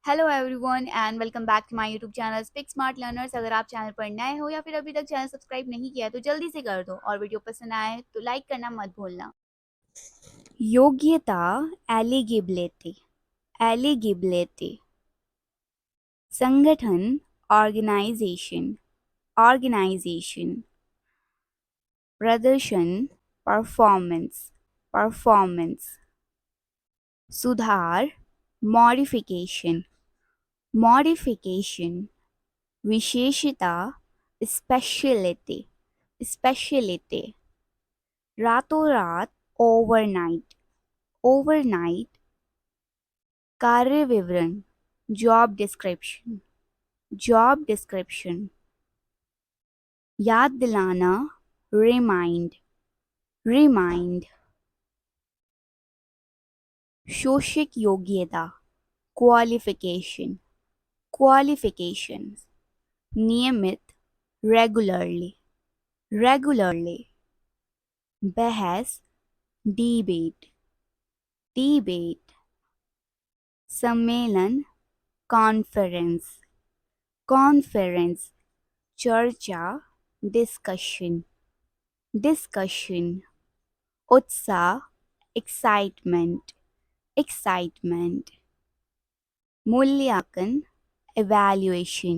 Hello everyone and welcome back to my YouTube channel speak smart learners. अगर आप channel पर नए हो या फिर अभी तक चैनल सब्सक्राइब नहीं किया है तो जल्दी से कर दो और वीडियो पसंद आए तो लाइक करना मत भूलना। योग्यता एलिजिबिलिटी एलिजिबिलिटी, संगठन ऑर्गेनाइजेशन ऑर्गेनाइजेशन, प्रदर्शन परफॉर्मेंस परफॉर्मेंस, सुधार मॉडिफिकेशन मॉडिफिकेशन, विशेषता स्पेशलिटी स्पेशलिटी, रातों रात ओवरनाइट ओवरनाइट, कार्य विवरण जॉब डिस्क्रिप्शन, याद दिलाना रिमाइंड, शोषिक योग्यता क्वालिफिकेशन नियमित रेगुलरली, बहस डिबेट, सम्मेलन कॉन्फ्रेंस, चर्चा डिस्कशन, उत्साह एक्साइटमेंट, मूल्यांकन इवैल्यूएशन,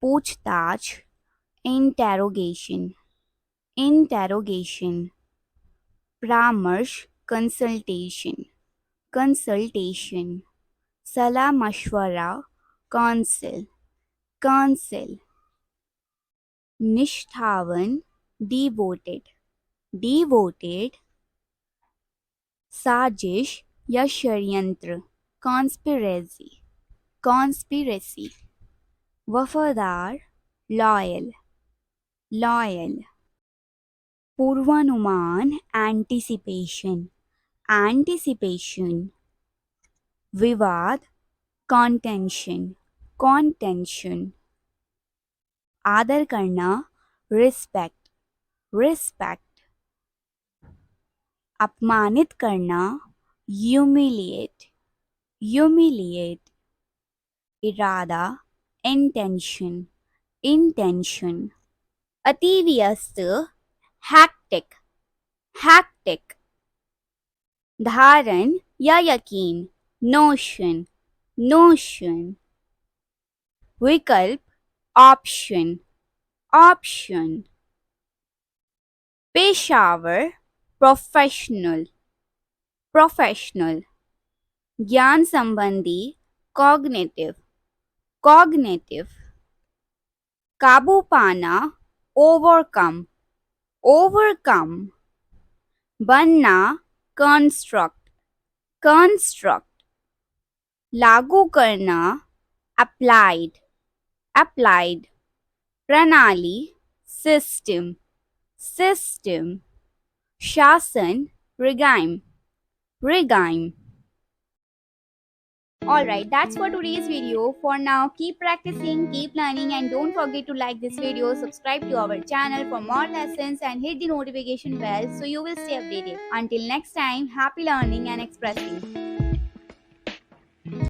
पूछताछ इंटेरोगेशन, परामर्श कंसल्टेशन, सलाह मशवरा काउंसिल, निष्ठावन डिवोटेड, साजिश या षड्यंत्र कॉन्स्पिरेसी, वफादार लॉयल, पूर्वानुमान एंटिसिपेशन, विवाद कॉन्टेंशन, आदर करना रिस्पेक्ट, अपमानित करना ह्यूमिलिएट, इरादा इंटेंशन, अतिव्यस्त हैक्टिक, धारण या यकीन नोशन, विकल्प ऑप्शन, पेशावर प्रोफेशनल, ज्ञान संबंधी कॉग्निटिव, काबू पाना ओवरकम, बनना कंस्ट्रक्ट, लागू करना अप्लाइड, प्रणाली सिस्टम, शासन regime. Alright, that's for today's video. For now, keep practicing, keep learning, and don't forget to like this video, subscribe to our channel for more lessons, and hit the notification bell so you will stay updated. Until next time, happy learning and expressing.